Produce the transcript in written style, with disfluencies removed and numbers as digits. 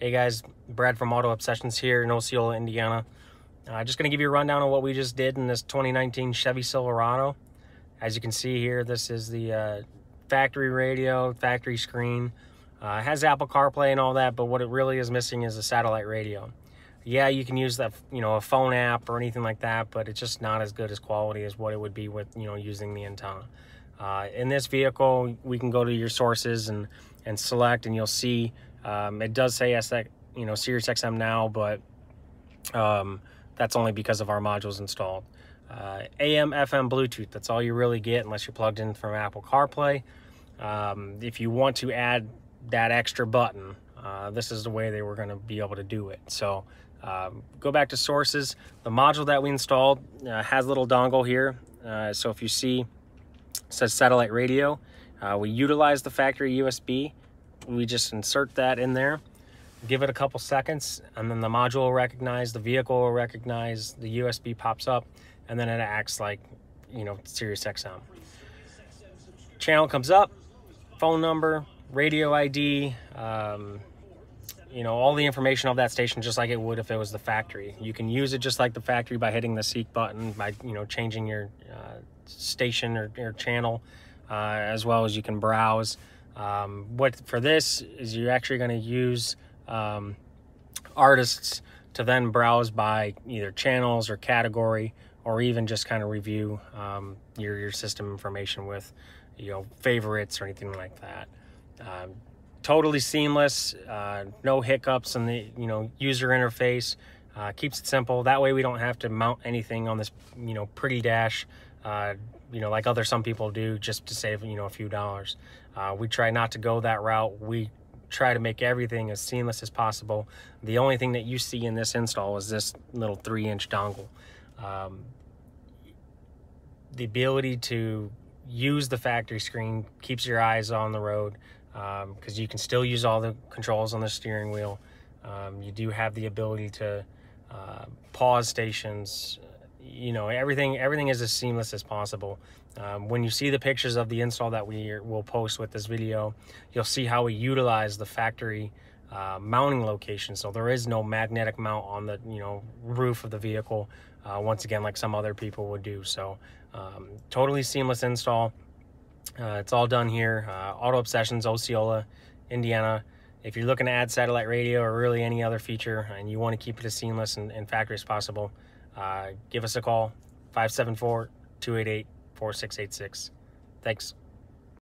Hey guys, Brad from Auto Obsessions here in Osceola, Indiana. Just going to give you a rundown of what we just did in this 2019 Chevy Silverado. As you can see here, this is the factory radio, factory screen. It has Apple CarPlay and all that, but what it really is missing is a satellite radio. Yeah, you can use that, a phone app or anything like that, but it's just not as good as quality as what it would be with, using the antenna. In this vehicle, we can go to your sources and select, and you'll see it does say SiriusXM now, but that's only because of our modules installed. AM, FM, Bluetooth, that's all you really get unless you're plugged in from Apple CarPlay. If you want to add that extra button, this is the way they were going to be able to do it. So go back to sources. The module that we installed has a little dongle here. So if you see, it says satellite radio. We utilize the factory USB. We just insert that in there, give it a couple seconds, and then the module will recognize, the vehicle will recognize, the USB pops up, and then it acts like, SiriusXM. Channel comes up, phone number, radio ID, all the information of that station, just like it would if it was the factory. You can use it just like the factory by hitting the seek button, by, changing your station or channel, as well as you can browse. What for this is you're actually going to use artists to then browse by either channels or category, or even just kind of review your system information with favorites or anything like that. Totally seamless, no hiccups in the user interface. Keeps it simple. That way we don't have to mount anything on this pretty dash, like some people do, just to save a few dollars. We try not to go that route. We try to make everything as seamless as possible. The only thing that you see in this install is this little 3-inch dongle. The ability to use the factory screen keeps your eyes on the road, because you can still use all the controls on the steering wheel. You do have the ability to pause stations. Everything is as seamless as possible. When you see the pictures of the install that we will post with this video, you'll see how we utilize the factory mounting location. So there is no magnetic mount on the roof of the vehicle, once again, like some other people would do. So totally seamless install. It's all done here. Auto Obsessions, Osceola, Indiana. If you're looking to add satellite radio or really any other feature and you want to keep it as seamless and factory as possible, give us a call, 574-288-4686. Thanks.